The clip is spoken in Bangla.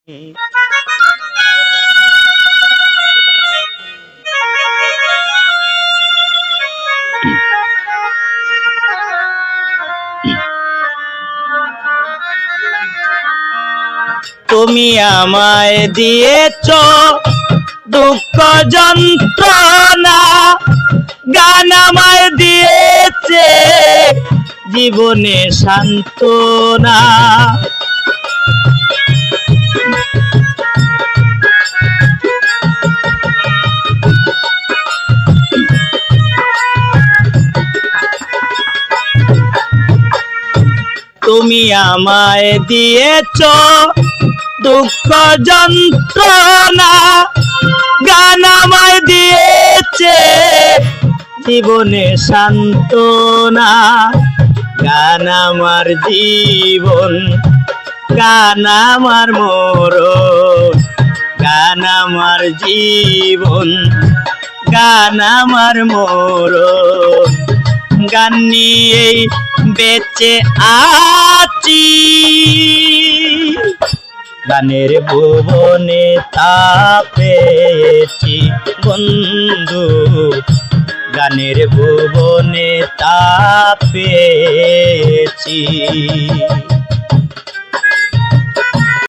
তুমি আমায় দিয়েছ দুঃখ যন্ত্রণা, গান আমায় দিয়েছে জীবনে সান্ত্বনা। তুমি আমায় দিয়েছ দুঃখ যন্ত্রণা, গান আমায় দিয়েছে জীবনে সান্ত্বনা। গান আমার জীবন, গান আমার মরণ, গান আমার জীবন, গান আমার মরণ। গান নিয়েই বেঁচে আছি, গানের ভুবনে তা পেয়েছি বন্ধু, গানের ভুবনে তা পেয়েছি।